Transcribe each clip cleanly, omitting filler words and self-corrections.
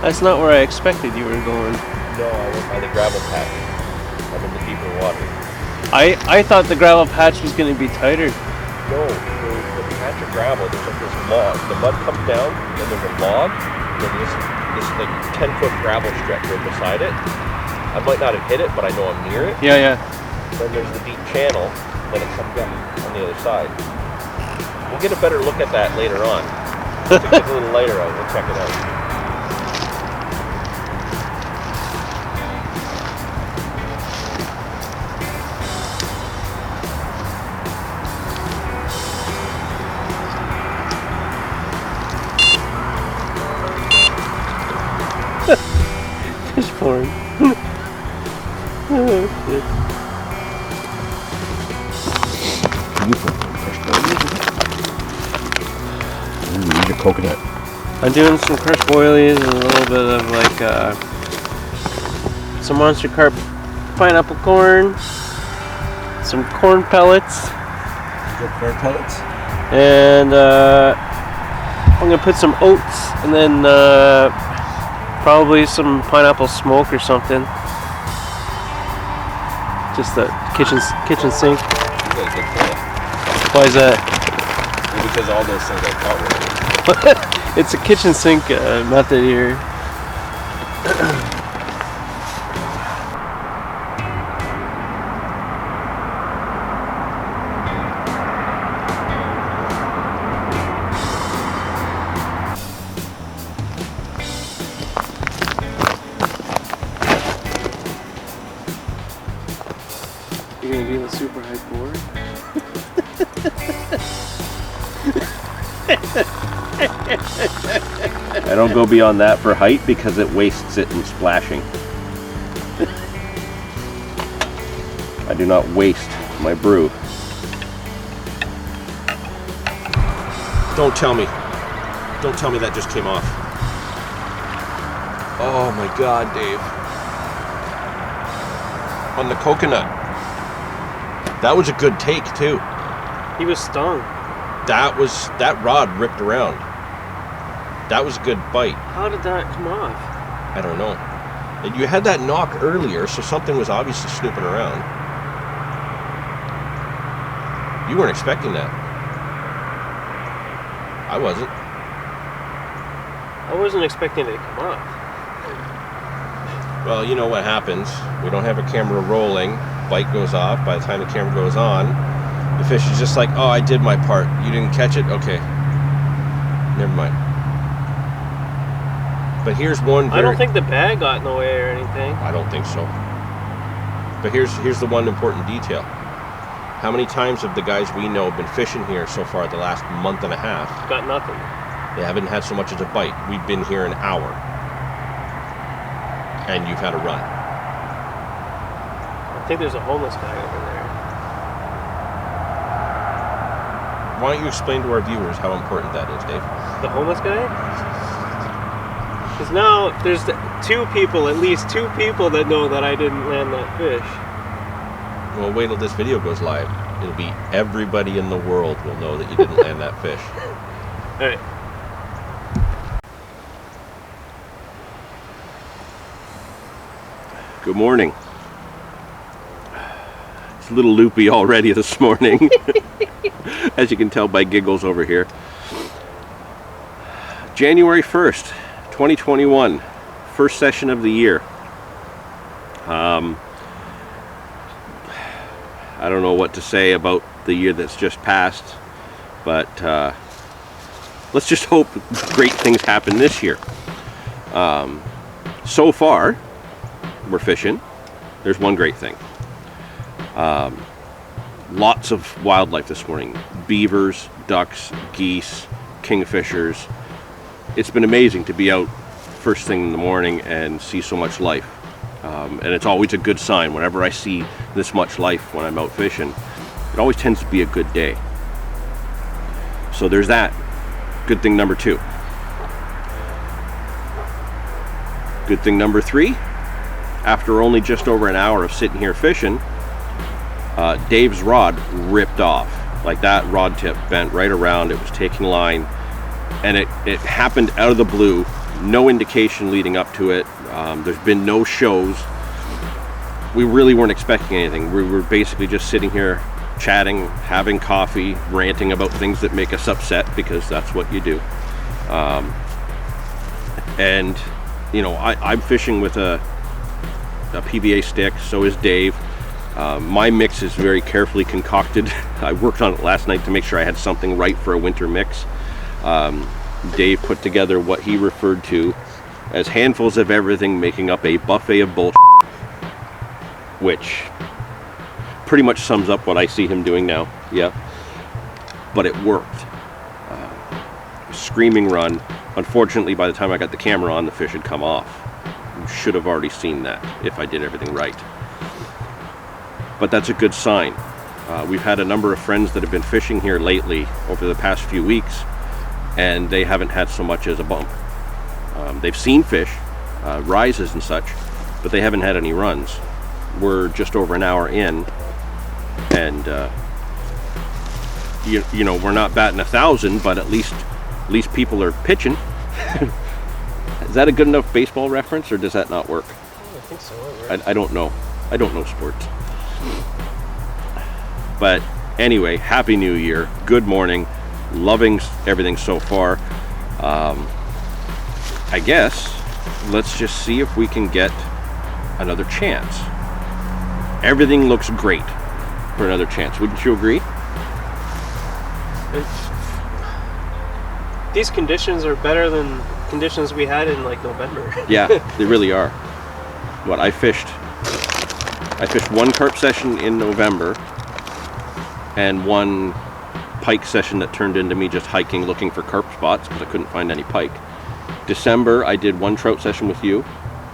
That's not where I expected you were going. No, I went by the gravel patch. I'm in the deeper water. I thought the gravel patch was going to be tighter. No, the patch of gravel, there's like this log. The mud comes down, and there's a log, and then this like 10-foot gravel stretch right beside it. I might not have hit it, but I know I'm near it. Yeah. Then there's the deep channel, then it comes up on the other side. We'll get a better look at that later on. Once it gets a little lighter out, we'll check it out. Fish porn. Oh, shit. Need your coconut. I'm doing some crushed boilies and a little bit of like some monster carp pineapple corn, some corn pellets. Good corn pellets. And I'm gonna put some oats and then probably some pineapple smoke or something. Just the kitchen sink. You got a good plan. Why is that? Well, because all those things I caught were. It's a kitchen sink method here. You're gonna be the super high board? I don't go beyond that for height because it wastes it in splashing. I do not waste my brew. Don't tell me that just came off. Oh my God, Dave. On the coconut. That was a good take too. He was stung. That rod ripped around. That was a good bite. How did that come off? I don't know. And you had that knock earlier, so something was obviously snooping around. You weren't expecting that. I wasn't. I wasn't expecting it to come off. Well, you know what happens. We don't have a camera rolling. Bite goes off. By the time the camera goes on, the fish is just like, oh, I did my part. You didn't catch it? Okay. Never mind. But here's one I don't think the bag got in the way or anything. I don't think so. But here's the one important detail. How many times have the guys we know been fishing here so far the last month and a half? Got nothing. They haven't had so much as a bite. We've been here an hour. And you've had a run. I think there's a homeless guy over there. Why don't you explain to our viewers how important that is, Dave? The homeless guy? Because now there's at least two people that know that I didn't land that fish. Well, wait till this video goes live. It'll be everybody in the world will know that you didn't land that fish. All right. Good morning. It's a little loopy already this morning, as you can tell by giggles over here. January 1st, 2021, first session of the year. I don't know what to say about the year that's just passed, but let's just hope great things happen this year. So far, we're fishing. There's one great thing. Lots of wildlife this morning. Beavers, ducks, geese, kingfishers. It's been amazing to be out first thing in the morning and see so much life. And it's always a good sign. Whenever I see this much life when I'm out fishing, it always tends to be a good day. So there's that. Good thing number 2. Good thing number 3, after only just over an hour of sitting here fishing, Dave's rod ripped off. Like, that rod tip bent right around. It was taking line, and it happened out of the blue No indication leading up to it. There's been no shows. We really weren't expecting anything. We were basically just sitting here chatting, having coffee, ranting about things that make us upset, because that's what you do. And you know, I'm fishing with a PBA stick, so is Dave. My mix is very carefully concocted. I worked on it last night to make sure I had something right for a winter mix. Dave put together what he referred to as handfuls of everything, making up a buffet of bullshit, which pretty much sums up what I see him doing now. Yep. But it worked. Screaming run. Unfortunately, by the time I got the camera on, the fish had come off. You should have already seen that if I did everything right. But that's a good sign. We've had a number of friends that have been fishing here lately over the past few weeks, and they haven't had so much as a bump. They've seen fish, rises and such, but they haven't had any runs. We're just over an hour in, and you know, we're not batting 1,000, but at least people are pitching. Is that a good enough baseball reference, or does that not work? I think so. Right? I don't know. I don't know sports. But anyway, Happy New Year. Good morning. Loving everything so far. I guess let's just see if we can get another chance. Everything looks great for another chance. Wouldn't you agree? These conditions are better than conditions we had in like November. Yeah, they really are. What I fished one carp session in November and one pike session that turned into me just hiking looking for carp spots because I couldn't find any pike. December I did one trout session with you,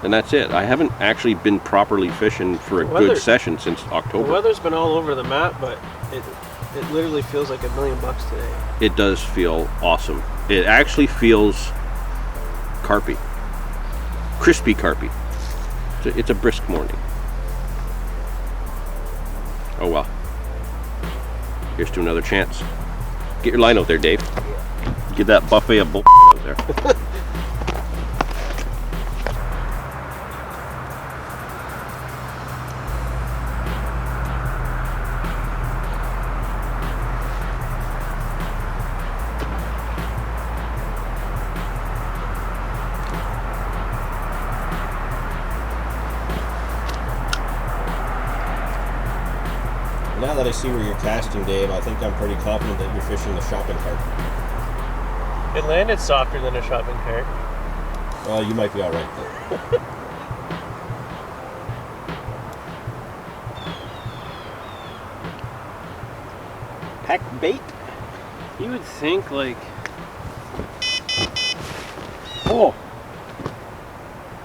and that's it. I haven't actually been properly fishing for a good session since October. The weather's been all over the map, but it literally feels like $1 million today. It does feel awesome. It actually feels carpy. Crispy carpy. It's a brisk morning. Oh well. Here's to another chance. Get your line out there, Dave. Get that buffet of bull out there. Now that I see where you're casting, Dave, I think I'm pretty confident that you're fishing the shopping cart. It landed softer than a shopping cart. Well, you might be all right though. Peck bait? You would think like... Oh!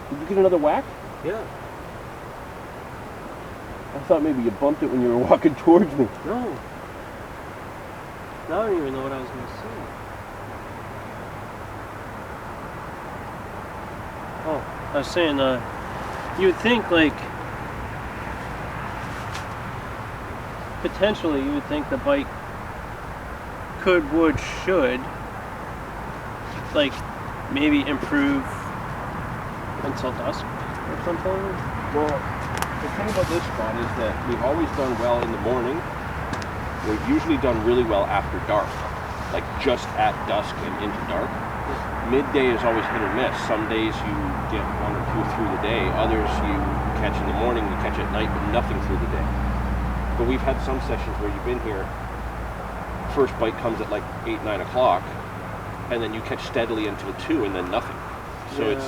Did you get another whack? Yeah. I thought maybe you bumped it when you were walking towards me. No. Now I don't even know what I was going to say. Oh, I was saying, you would think, like, potentially you would think the bite should, like, maybe improve until dusk or something. Well, the thing about this spot is that we've always done well in the morning. We've usually done really well after dark, like just at dusk and into dark. Midday is always hit or miss. Some days you get one or two through the day. Others you catch in the morning, you catch at night, but nothing through the day. But we've had some sessions where you've been here, first bite comes at like 8, 9 o'clock, and then you catch steadily until 2 and then nothing. So Yeah.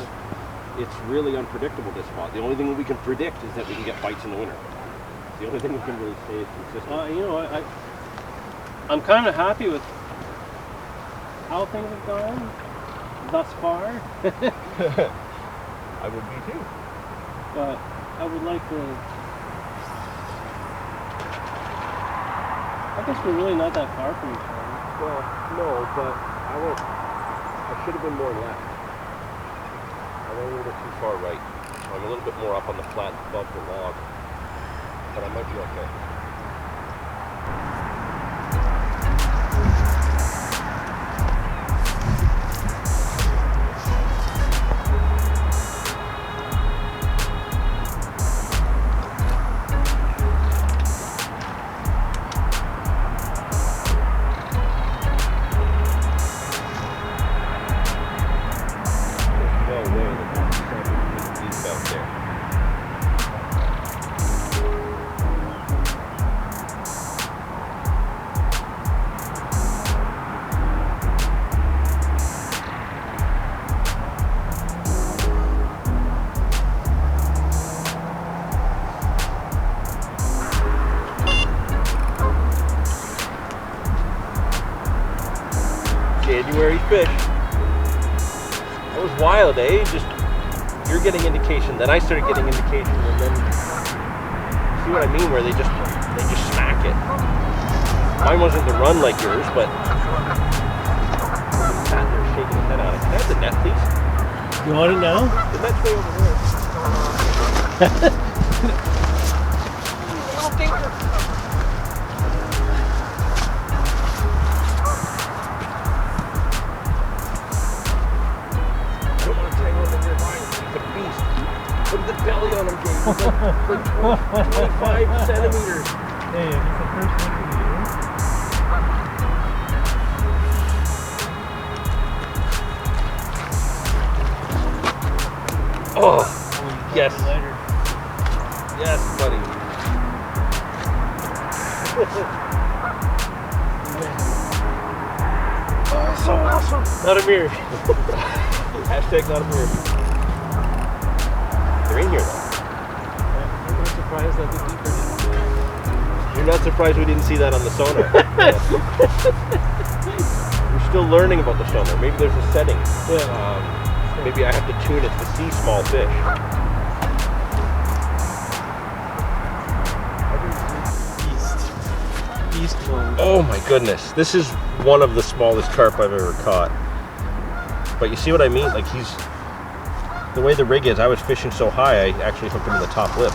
it's really unpredictable, this spot. The only thing we can predict is that we can get bites in the winter. The only thing we can really say is consistent. You know, I'm kind of happy with how things have gone thus far. I would be too. But I would like to... I guess we're really not that far from each other. Well, no, but I should have been more left. I went a little bit too far right. So I'm a little bit more up on the flat above the log. But I might be okay. January fish. That was wild, eh? Just, you're getting indication, then I started getting indication, and then, see what I mean, where they just smack it. Mine wasn't the run like yours, but sat there shaking his head out. Can I have the net, please? You want it now? The net's way over there. Little dinker. I don't want to tangle him in your line. He's a beast. Look at the belly on him, James. He's like 25 centimeters. Hey, it's the first one for the year. Oh, yes. Yes, buddy. Oh, so awesome. Not a mirror. Hashtag not a mirror. They're in here, though. I'm not surprised that the deeper didn't do it. You're not surprised we didn't see that on the sonar. We're still learning about the sonar. Maybe there's a setting. Maybe I have to tune it to see small fish. Beast mode. Oh my goodness. This is one of the smallest carp I've ever caught. But you see what I mean? Like the way the rig is, I was fishing so high, I actually hooked him in the top lip.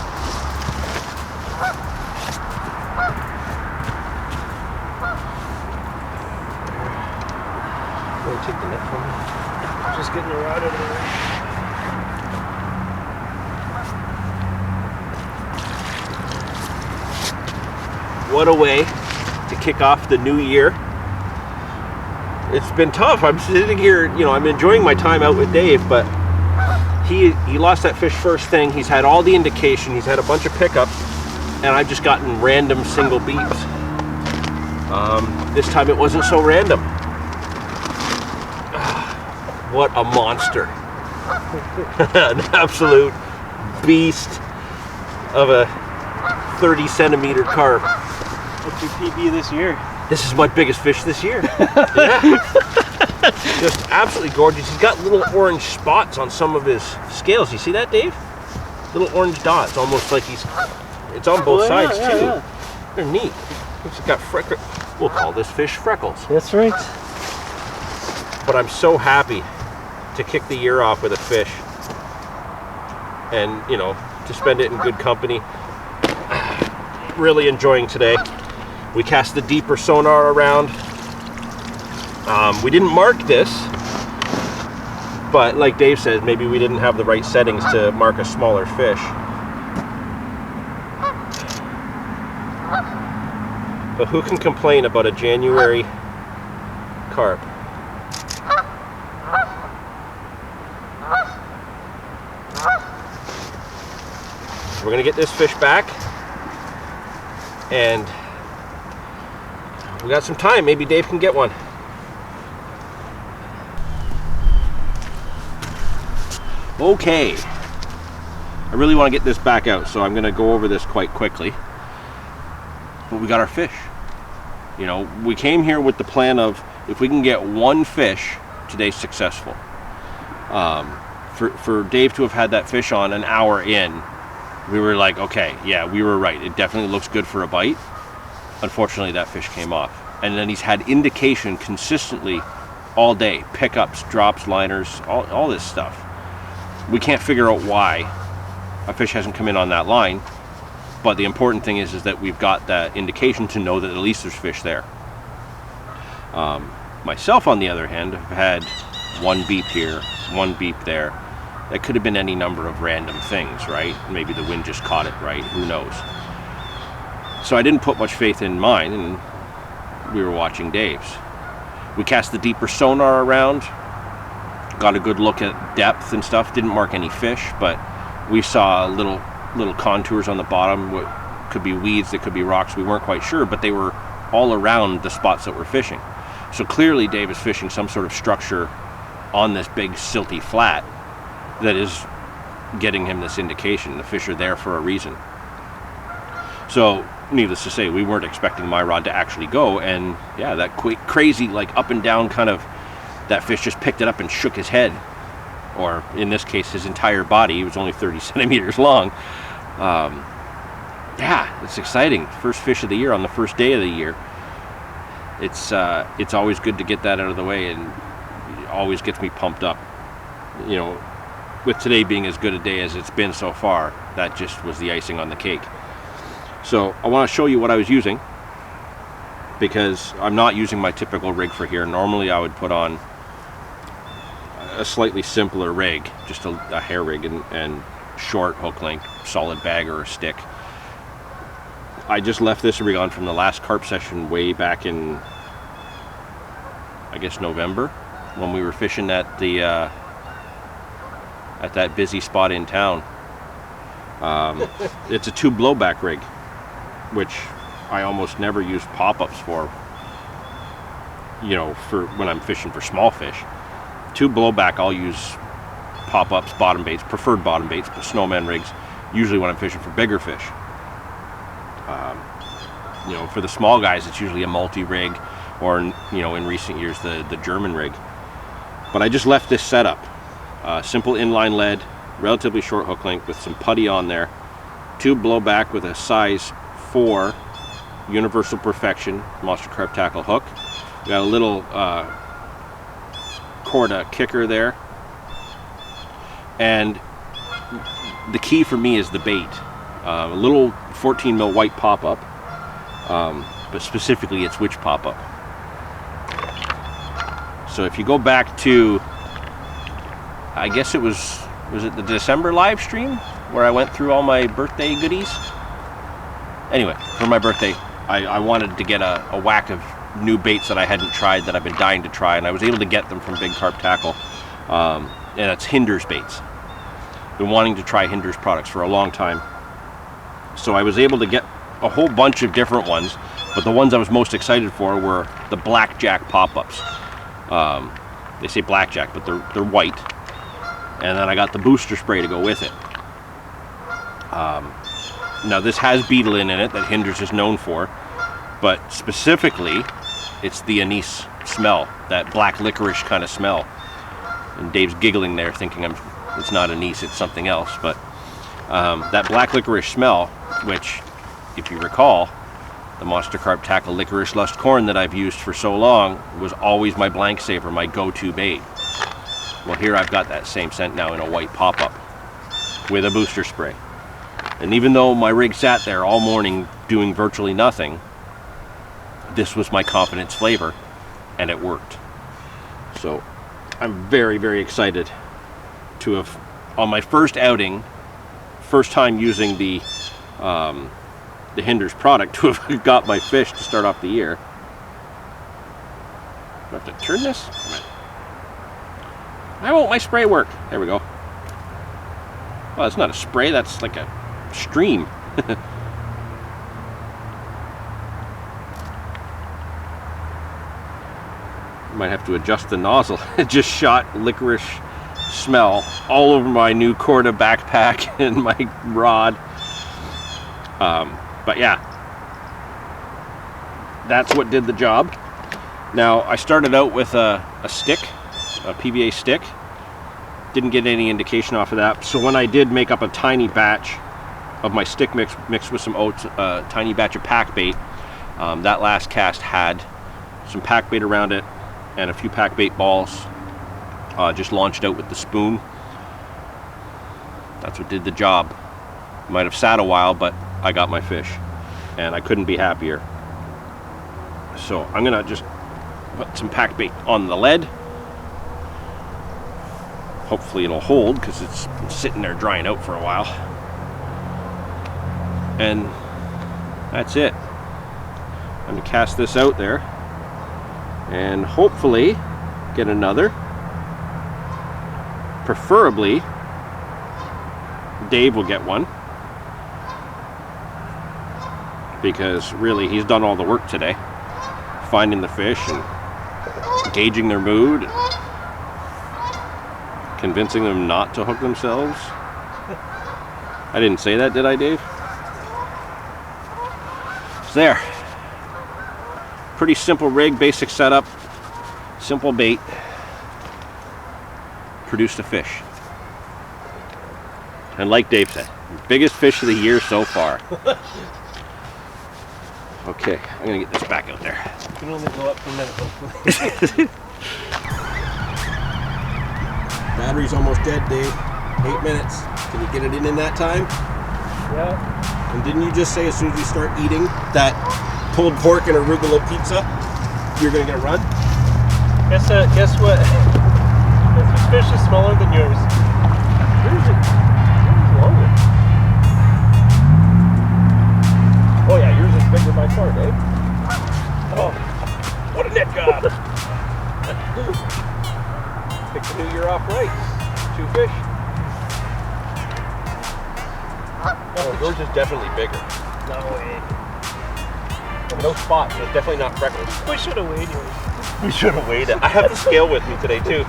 Want to take the net from me? Just getting the rod out of the way. What a way to kick off the new year. It's been tough. I'm sitting here, I'm enjoying my time out with Dave, but he lost that fish first thing. He's had all the indication. He's had a bunch of pickups, and I've just gotten random single beeps. This time it wasn't so random. What a monster. An absolute beast of a 30 centimeter carp. What's your PB this year? This is my biggest fish this year. Yeah. Just absolutely gorgeous. He's got little orange spots on some of his scales. You see that, Dave? Little orange dots, almost like it's on both sides too. Yeah. They're neat. He's got freckles. We'll call this fish Freckles. That's right. But I'm so happy to kick the year off with a fish, and to spend it in good company. Really enjoying today. We cast the deeper sonar around. We didn't mark this, but like Dave said, maybe we didn't have the right settings to mark a smaller fish. But who can complain about a January carp? We're gonna get this fish back, and we got some time. Maybe Dave can get one. Okay, I really want to get this back out, so I'm going to go over this quite quickly. But we got our fish. We came here with the plan of, if we can get one fish, today's successful. For Dave to have had that fish on an hour in, we were like, okay, yeah, we were right. It definitely looks good for a bite. Unfortunately, that fish came off. And then he's had indication consistently all day. Pickups, drops, liners, all this stuff. We can't figure out why a fish hasn't come in on that line. But the important thing is that we've got that indication to know that at least there's fish there. Myself, on the other hand, have had one beep here, one beep there. That could have been any number of random things, right? Maybe the wind just caught it, right? Who knows? So I didn't put much faith in mine, and we were watching Dave's. We cast the deeper sonar around, got a good look at depth and stuff. Didn't mark any fish, but we saw little contours on the bottom. What could be weeds, that could be rocks. We weren't quite sure, but they were all around the spots that we're fishing. So clearly Dave is fishing some sort of structure on this big silty flat that is getting him this indication. The fish are there for a reason. So needless to say, we weren't expecting my rod to actually go, and yeah, that quick, crazy, like up and down kind of that fish just picked it up and shook his head, or in this case his entire body. He was only 30 centimeters long. Yeah, it's exciting. First fish of the year on the first day of the year. It's always good to get that out of the way, and it always gets me pumped up. You know, with today being as good a day as it's been so far, that just was the icing on the cake. So I want to show you what I was using, because I'm not using my typical rig for here. Normally I would put on a slightly simpler rig, just a hair rig and short hook length, solid bag or a stick. I just left this rig on from the last carp session way back in, I guess, November, when we were fishing at the at that busy spot in town. It's a tube blowback rig, which I almost never use pop-ups for, you know, for when I'm fishing for small fish. Tube blowback, I'll use pop-ups, bottom baits, preferred bottom baits, but snowman rigs, usually when I'm fishing for bigger fish. You know, for the small guys, it's usually a multi-rig, or, you know, in recent years, the German rig. But I just left this setup. Simple inline lead, relatively short hook length with some putty on there, tube blowback with a size 4 Universal Perfection Monster Carp tackle hook. We got a little Corda kicker there, and the key for me is the bait. A little 14 mil white pop-up, but specifically it's which pop-up. So if you go back to, I guess it was it the December live stream where I went through all my birthday goodies? Anyway, for my birthday, I wanted to get a whack of new baits that I hadn't tried, that I've been dying to try, and I was able to get them from Big Carp Tackle, and it's Hinders baits. Been wanting to try Hinders products for a long time, so I was able to get a whole bunch of different ones, but the ones I was most excited for were the Blackjack pop-ups. They say Blackjack, but they're white, and then I got the booster spray to go with it. Now this has beetlein in it that Hinders is known for, but specifically it's the anise smell, that black licorice kind of smell. And Dave's giggling there thinking it's not anise, it's something else, but that black licorice smell, which, if you recall, the Monster Carp Tackle Licorice Lust Corn that I've used for so long was always my blank saver, my go-to bait. Well, here I've got that same scent now in a white pop-up with a booster spray. And even though my rig sat there all morning doing virtually nothing, this was my confidence flavor, and it worked. So I'm very, very excited to have, on my first outing, first time using the Hinders product, to have got my fish to start off the year. Do I have to turn this? Why won't my spray work? There we go. Well, it's not a spray, that's like a stream. Might have to adjust the nozzle. It just shot licorice smell all over my new Corda backpack and my rod. But yeah, that's what did the job. Now, I started out with a stick, a PVA stick. Didn't get any indication off of that. So when I did make up a tiny batch of my stick mixed with some oats, a tiny batch of pack bait, that last cast had some pack bait around it and a few pack bait balls. Just launched out with the spoon. That's what did the job. Might have sat a while, but I got my fish, and I couldn't be happier. So I'm gonna just put some pack bait on the lead. Hopefully it'll hold, because it's sitting there drying out for a while. And that's it. I'm gonna cast this out there and hopefully get another. Preferably Dave will get one, because really he's done all the work today, finding the fish and gauging their mood and convincing them not to hook themselves. I didn't say that, did I, Dave? It's there. Pretty simple rig, basic setup, simple bait. produced a fish. And like Dave said, biggest fish of the year so far. Okay, I'm gonna get this back out there. You can only go up for a minute, hopefully. Battery's almost dead, Dave. 8 minutes. Can you get it in that time? Yeah. And didn't you just say as soon as you start eating that pulled pork and arugula pizza, you're gonna get a run? Guess what? This fish is smaller than yours. Yours is longer. Oh yeah, yours is bigger by far, Dave. Oh, what a net job! Pick the new year off right. 2 fish. Oh, yours is definitely bigger. No way. And no spots. It's definitely not freckles. We should have weighed yours. We should have weighed it. I have the scale with me today too.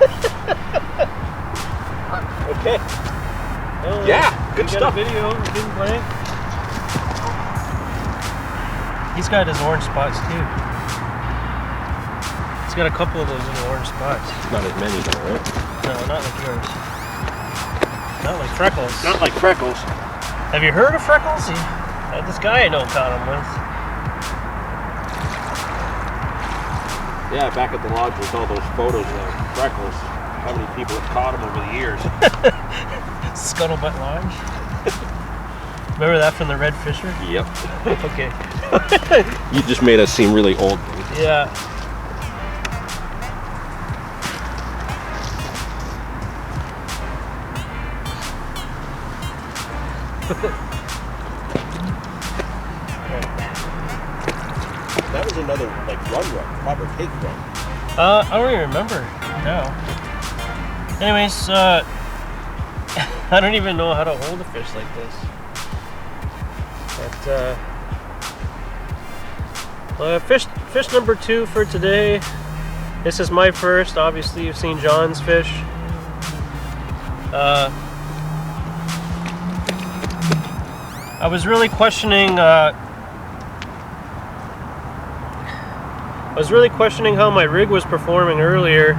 Okay. Oh, Yeah, good we stuff. got a video. We didn't blank. He's got his orange spots too. He's got a couple of those little orange spots. Not as many though, right? No, not like yours. Not like Freckles. Not like Freckles. Have you heard of Freckles? This guy I know caught him with. Yeah, back at the lodge with all those photos of Freckles. How many people have caught him over the years? Scuttlebutt Lodge. Remember that from the Red Fisher? Yep. Okay. You just made us seem really old. Yeah. That was another like run, proper take run. I don't even remember now. Anyways, I don't even know how to hold a fish like this. But fish number 2 for today. This is my first. Obviously, you've seen John's fish. I was really questioning. How my rig was performing earlier.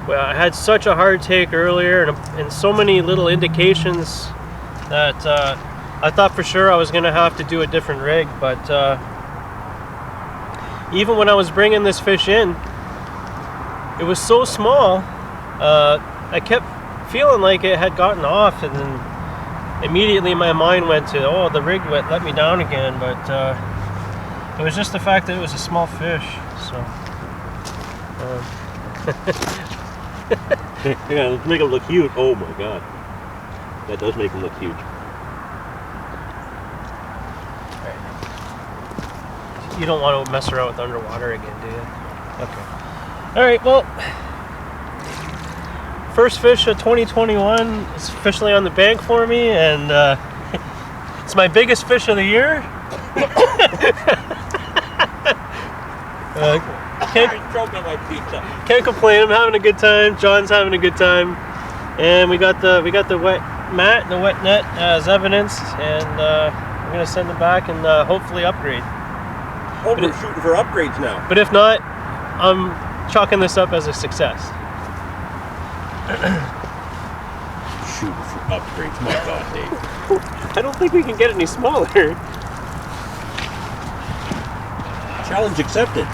Well, I had such a hard take earlier, and so many little indications that I thought for sure I was going to have to do a different rig. But even when I was bringing this fish in, it was so small. I kept feeling like it had gotten off, and then immediately my mind went to, oh, the rig let me down again. But it was just the fact that it was a small fish. So. Yeah, let's make him look huge. Oh my god. That does make him look huge. You don't want to mess around with underwater again, do you? Okay. Alright, well, first fish of 2021 is officially on the bank for me, and it's my biggest fish of the year. Can't complain. I'm having a good time. John's having a good time, and we got the wet mat, the wet net as evidence, and I'm gonna send it back and hopefully upgrade. Oh, we're shooting for upgrades now. But if not, I'm chalking this up as a success. Shooting for upgrades. My God, Dave. I don't think we can get any smaller. Challenge accepted.